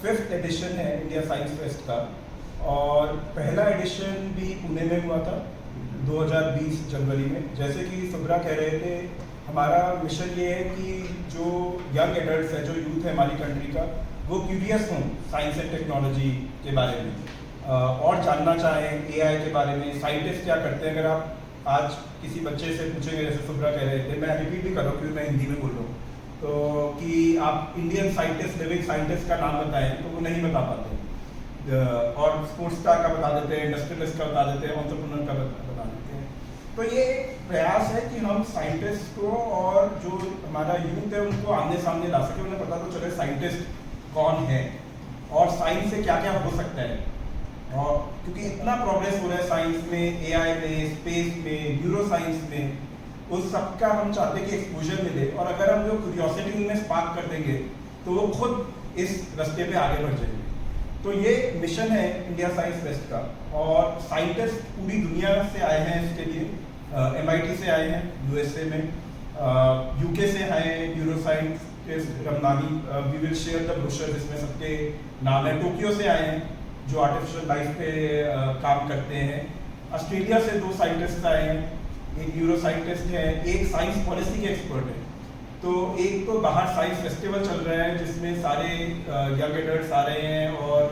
Fifth edition है India science fest का, और पहला एडिशन भी पुणे में हुआ था 2020 जनवरी में। जैसे कि सुब्रा कह रहे थे, हमारा मिशन ये है कि जो यंग एडल्ट्स है, जो यूथ है हमारी कंट्री का, वो क्यूरियस हों साइंस एंड टेक्नोलॉजी के बारे में, और जानना चाहें एआई के बारे में, साइंटिस्ट क्या करते हैं। अगर आप आज किसी बच्चे से पूछेंगे, जैसे सुब्रा कह रहे थे, मैं रिपीट भी कर रहा हूँ क्योंकि मैं हिंदी में बोल रहा हूँ, तो कि आप इंडियन साइंटिस्ट, लिविंग साइंटिस्ट का नाम बताएं तो वो नहीं बता पाते, और स्पोर्ट्स स्टार का बता देते हैं, इंडस्ट्रियलिस्ट का बता देते हैं, एंटरप्रेन्योर का बता देते हैं। तो ये प्रयास है कि हम साइंटिस्ट को और जो हमारा यूथ है उनको आमने सामने ला सके, उन्हें पता तो चले साइंटिस्ट कौन है और साइंस से क्या क्या हो सकता है। और क्योंकि इतना प्रोग्रेस हो रहा है साइंस में, एआई में, स्पेस में, न्यूरो साइंस में, उस सब का हम चाहते हैं कि एक्सपोजर मिले, और अगर हम जो क्यूरियोसिटी उनमें स्पार्क कर देंगे तो वो खुद इस रास्ते पे आगे बढ़ जाएंगे। तो ये मिशन है इंडिया साइंस फेस्ट का, और साइंटिस्ट पूरी दुनिया से आए हैं इसके लिए। MIT से आए हैं USA में, UK से आए हैं न्यूरो साइंस के Ramnani, we will share the brochure जिसमें सबके नाम है। टोक्यो से आए हैं जो आर्टिफिशियल लाइफ पे काम करते हैं। ऑस्ट्रेलिया से 2 साइंटिस्ट आए हैं, एक न्यूरो साइंटिस्ट है, एक साइंस पॉलिसी के एक्सपर्ट है। तो एक तो बाहर साइंस फेस्टिवल चल रहा है जिसमें सारे यंग एडल्ट्स आ रहे हैं और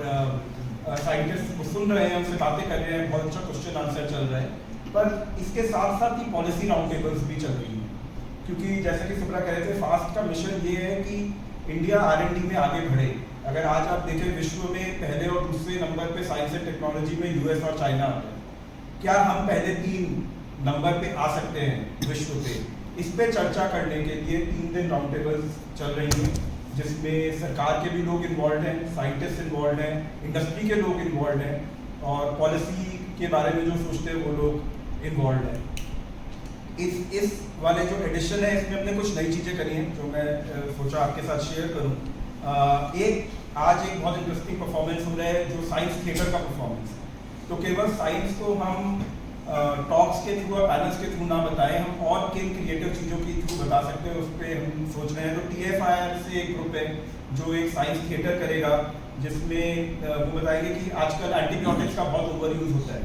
साइंटिस्ट को सुन रहे हैं, उनसे बातें कर रहे हैं, बहुत अच्छा क्वेश्चन आंसर चल रहा है। पर इसके साथ साथ ही पॉलिसी राउंड टेबल्स भी चल रही हैं, क्योंकि जैसे कि सुब्रा कह रहे थे, फास्ट का मिशन ये है कि इंडिया R&D में आगे बढ़े। अगर आज आप देखें, विश्व में पहले और दूसरे नंबर पे साइंस एंड टेक्नोलॉजी में US और चाइना आते हैं। क्या हम पहले 3 नंबर पे आ सकते हैं विश्व पे? इस पे चर्चा करने के लिए 3 दिन राउंड टेबल्स चल रही हैं, जिसमें सरकार के भी लोग इन्वॉल्व हैं, साइंटिस्ट इन्वॉल्व हैं, इंडस्ट्री के लोग इन्वॉल्व हैं, और पॉलिसी के बारे में जो सोचते हैं वो लोग इन्वॉल्व हैं। इस वाले जो एडिशन है, इसमें हमने कुछ नई चीज़ें करी हैं जो मैं सोचा आपके साथ शेयर करूं। आज एक बहुत इंटरेस्टिंग परफॉर्मेंस हो रहा है जो साइंस थिएटर का परफॉर्मेंस है। तो केवल साइंस को हम टॉक्स के थ्रू और पैनल्स के थ्रू ना बताएं, हम और किन क्रिएटिव चीज़ों के थ्रू बता सकते हैं, उस पर हम सोच रहे हैं। तो TFIR से एक ग्रुप है जो एक साइंस थिएटर करेगा, जिसमें वो बताएंगे कि आजकल एंटीबायोटिक्स का बहुत ओवर यूज होता है,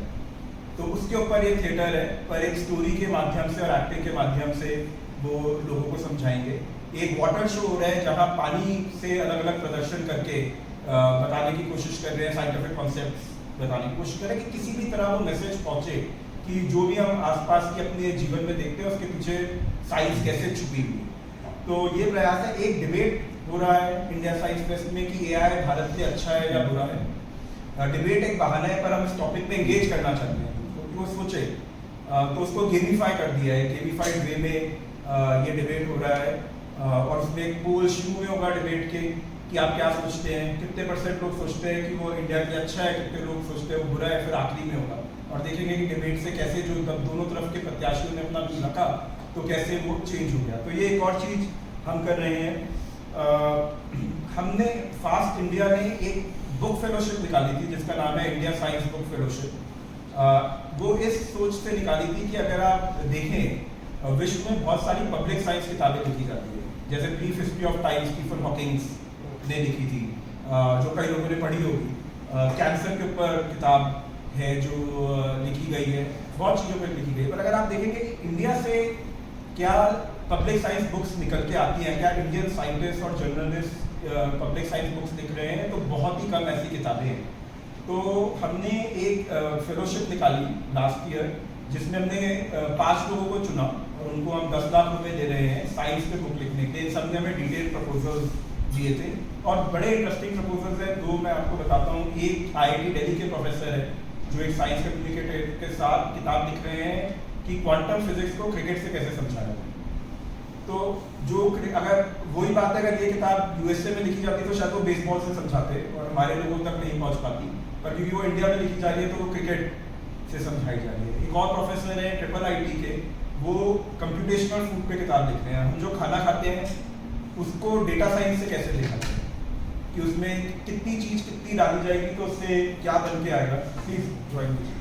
तो उसके ऊपर ये थिएटर है, पर एक स्टोरी के माध्यम से और एक्टिंग के माध्यम से वो लोगों को समझाएंगे। एक वाटर शो हो रहा है जहाँ पानी से अलग अलग प्रदर्शन करके बताने की कोशिश कर रहे हैं, साइंटिफिक कॉन्सेप्ट्स बताने की कोशिश करें कि किसी भी तरह वो मैसेज पहुंचे कि जो भी हम आसपास के अपने जीवन में देखते हैं उसके पीछे साइंस कैसे छुपी हुई है। तो ये प्रयास है। एक डिबेट हो रहा है इंडिया साइंस फेस्ट में कि AI भारत के लिए अच्छा है या बुरा है। डिबेट एक बहाना है, पर हम इस टॉपिक में एंगेज करना चाहते हैं क्योंकि वो सोचे, तो उसको गेमिफाई कर दिया है। गेमिफाइड वे में ये डिबेट हो रहा है, और उसमें एक पोल शुरू में होगा डिबेट के कि आप क्या सोचते हैं, कितने % लोग सोचते हैं कि वो इंडिया के लिए अच्छा है, कितने लोग सोचते हैं वो बुरा है। फिर आखिरी में होगा, और देखेंगे कि डिबेट से कैसे जो दोनों तरफ के प्रत्याशियों ने अपना व्यू रखा तो कैसे वो चेंज हो गया। तो ये एक और चीज़ हम कर रहे हैं। हमने फास्ट इंडिया ने एक बुक फेलोशिप निकाली थी जिसका नाम है इंडिया साइंस बुक फेलोशिप। वो इस सोच से निकाली थी कि अगर आप देखें, विश्व में बहुत सारी पब्लिक साइंस किताबें लिखी जाती है, जैसे brief history of time Stephen Hawkings ने लिखी थी, जो कई लोगों ने पढ़ी होगी। कैंसर के ऊपर किताब है जो लिखी गई है, बहुत चीज़ों पर लिखी गई है। पर अगर आप देखेंगे कि इंडिया से क्या पब्लिक साइंस बुक्स निकल के आती हैं, क्या इंडियन साइंटिस्ट और जर्नलिस्ट पब्लिक साइंस बुक्स लिख रहे हैं, तो बहुत ही कम ऐसी किताबें हैं। तो हमने एक फेलोशिप निकाली लास्ट ईयर, जिसमें हमने 5 लोगों को चुना और उनको हम 10 लाख रुपए दे रहे हैं साइंस पे बुक लिखने के लिए। सबने हमें डिटेल प्रपोजल दिए थे और बड़े इंटरेस्टिंग प्रपोजल्स हैं। 2 मैं आपको बताता हूँ। एक IIT दिल्ली के प्रोफेसर है जो एक साइंस कम्युनिकेटर के साथ किताब लिख रहे हैं कि क्वांटम फिजिक्स को क्रिकेट से कैसे समझाया जाए। तो जो अगर वही बात है, अगर ये किताब USA में लिखी जाती तो शायद वो बेसबॉल से समझाते और हमारे लोगों तक नहीं पहुंच पाती, पर क्योंकि वो इंडिया में लिखी जा रही है तो वो क्रिकेट से समझाई जा रही है। एक और प्रोफेसर है IIIT के, वो कंप्यूटेशनल फूड पे किताब लिख रहे हैं। हम जो खाना खाते हैं उसको डेटा साइंस से कैसे देखा जाए, कि उसमें कितनी चीज़ कितनी डाली जाएगी तो उससे क्या बन के आएगा। प्लीज ज्वाइन कीजिए।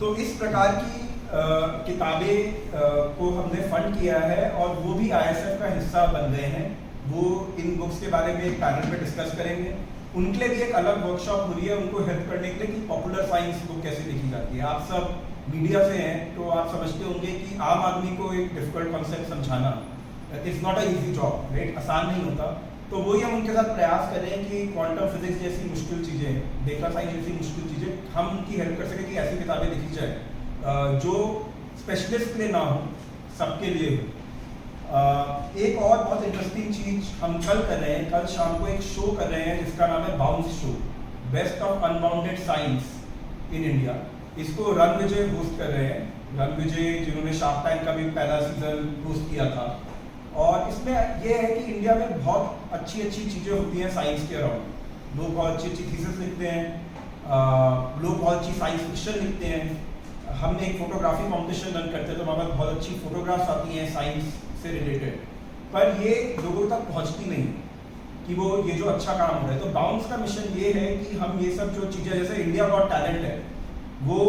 तो इस प्रकार की किताबें को हमने फंड किया है और वो भी ISF का हिस्सा बन गए हैं। वो इन बुक्स के बारे में एक पैनल में डिस्कस करेंगे। उनके लिए भी एक अलग वर्कशॉप हो रही है उनको हेल्प करने के लिए कि पॉपुलर साइंस बुक कैसे लिखी जाती है। आप सब मीडिया से हैं तो आप समझते होंगे कि आम आदमी को एक डिफिकल्ट कॉन्सेप्ट समझाना it's not a easy job, right, आसान नहीं होता। तो वही हम उनके साथ प्रयास कर रहे हैं कि क्वांटम फिजिक्स जैसी मुश्किल चीज़ें, डेटा साइंस जैसी मुश्किल चीज़ें, हम उनकी हेल्प कर सकें कि ऐसी किताबें लिखी जाए जो स्पेशलिस्ट के लिए ना हो, सबके लिए हो। एक और बहुत इंटरेस्टिंग चीज हम कल कर रहे हैं, कल शाम को एक शो कर रहे हैं जिसका नाम है bounce show, best of unbounded science in India. इसको रणविजय होस्ट कर रहे हैं, रणविजय जिन्होंने शार्क टैंक का भी पहला सीजन होस्ट किया था। और इसमें यह है कि इंडिया में बहुत अच्छी अच्छी चीज़ें होती हैं साइंस के अराउंड। लोग बहुत अच्छी अच्छी थीसिस लिखते हैं, लोग बहुत अच्छी साइंस फिक्शन लिखते हैं। हमने एक फोटोग्राफी कॉम्पिटिशन रन करते हैं तो हमारे पास बहुत अच्छी फोटोग्राफ्स आती हैं साइंस से रिलेटेड, पर ये लोगों तक पहुंचती नहीं कि वो ये जो अच्छा काम हो रहा है। तो बाउंस का मिशन ये है कि हम ये सब जो चीज़ें, जैसे इंडिया गॉट टैलेंट है, वो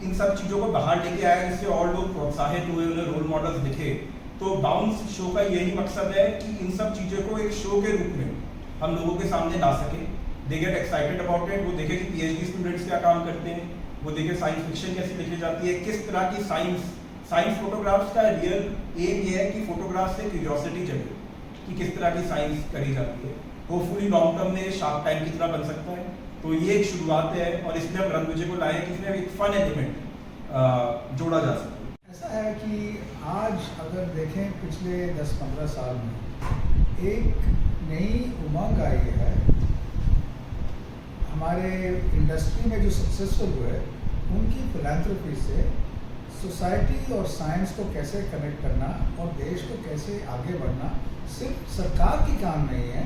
इन सब चीज़ों को बाहर लेके आया जिससे और लोग प्रोत्साहित हुए, उन्हें रोल मॉडल्स दिखे। तो बाउंस शो का यही मकसद है कि इन सब चीज़ों को एक शो के रूप में हम लोगों के सामने ला सकें। They get excited about it, वो देखें कि PhD स्टूडेंट्स क्या काम करते हैं, वो देखें साइंस फिक्शन कैसे लिखी जाती है, किस तरह की साइंस फोटोग्राफ्स का रियल एम ये है कि फोटोग्राफ से क्यूरियोसिटी जगे कि किस तरह की साइंस करी जाती है। होपफुली लॉन्ग टर्म में शार्क टैंक की तरह बन सकता है। तो ये एक शुरुआत है और इसलिए हम रणविजय को लाए कि इसमें एक फन एलिमेंट जोड़ा जा सके। ऐसा है कि आज अगर देखें पिछले 10-15 साल में एक नई उमंग आई है। हमारे इंडस्ट्री में जो सक्सेसफुल हुए उनकी फिलैंथ्रोपी से सोसाइटी और साइंस को कैसे कनेक्ट करना और देश को कैसे आगे बढ़ना सिर्फ सरकार की काम नहीं है,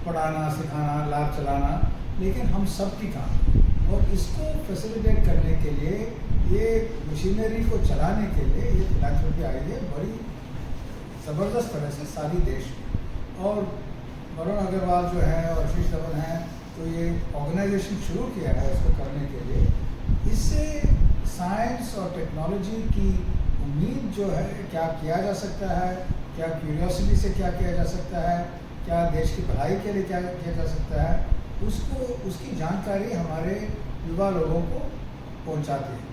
पढ़ाना सिखाना लैब चलाना, लेकिन हम सब की काम है। और इसको फैसिलिटेट करने के लिए, ये मशीनरी को चलाने के लिए ये फिलैंथ्रोपी आई है बड़ी ज़बरदस्त तरह से सारी देश में। और वरुण अग्रवाल जो है और आशीष धवन है, तो ये ऑर्गेनाइजेशन शुरू किया है इसको करने के लिए। इससे साइंस और टेक्नोलॉजी की उम्मीद जो है, क्या किया जा सकता है, क्या क्यूरियोसिटी से क्या किया जा सकता है, क्या देश की भलाई के लिए क्या किया जा सकता है, उसकी जानकारी हमारे युवा लोगों को पहुंचाती है।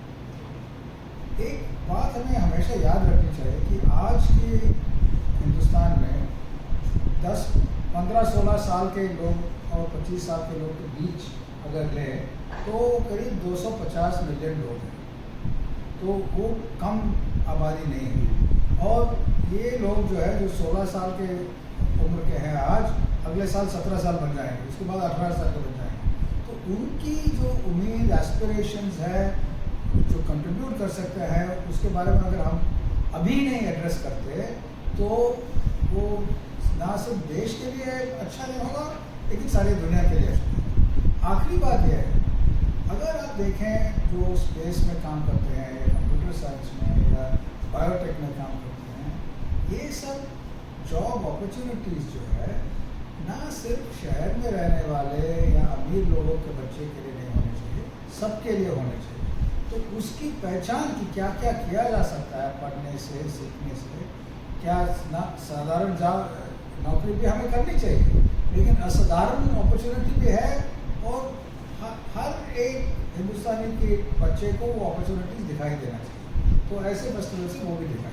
एक बात हमें हमेशा याद रखनी चाहिए कि आज के हिंदुस्तान में 10, 15, 16 साल के लोग और 25 साल के लोग के बीच अगर लें तो करीब 250 मिलियन लोग हैं। तो वो कम आबादी नहीं है। और ये लोग जो है जो 16 साल के उम्र के हैं आज, अगले साल 17 साल बन जाएंगे, उसके बाद 18 साल के बन जाएंगे। तो उनकी जो उम्मीद एस्पिरेशंस है, जो कंट्रीब्यूट कर सकते हैं, उसके बारे में अगर हम अभी नहीं एड्रेस करते तो वो ना सिर्फ देश के लिए अच्छा नहीं होगा लेकिन सारी दुनिया के लिए अच्छा। आखिरी बात यह है, अगर आप देखें जो स्पेस में काम करते हैं या कंप्यूटर साइंस में या बायोटेक में काम करते हैं, ये सब जॉब अपॉर्चुनिटीज़ जो है ना सिर्फ शहर में रहने वाले या अमीर लोगों के बच्चे के लिए नहीं होने चाहिए, सबके लिए होने चाहिए। तो उसकी पहचान की क्या क्या किया जा सकता है पढ़ने से, सीखने से, क्या ना साधारण नौकरी भी हमें करनी चाहिए, लेकिन असाधारण अपॉर्चुनिटी भी है और हर एक हिंदुस्तानी के बच्चे को वो अपॉर्चुनिटीज़ दिखाई देना चाहिए। तो ऐसे फेस्टिवल से वो भी दिखाई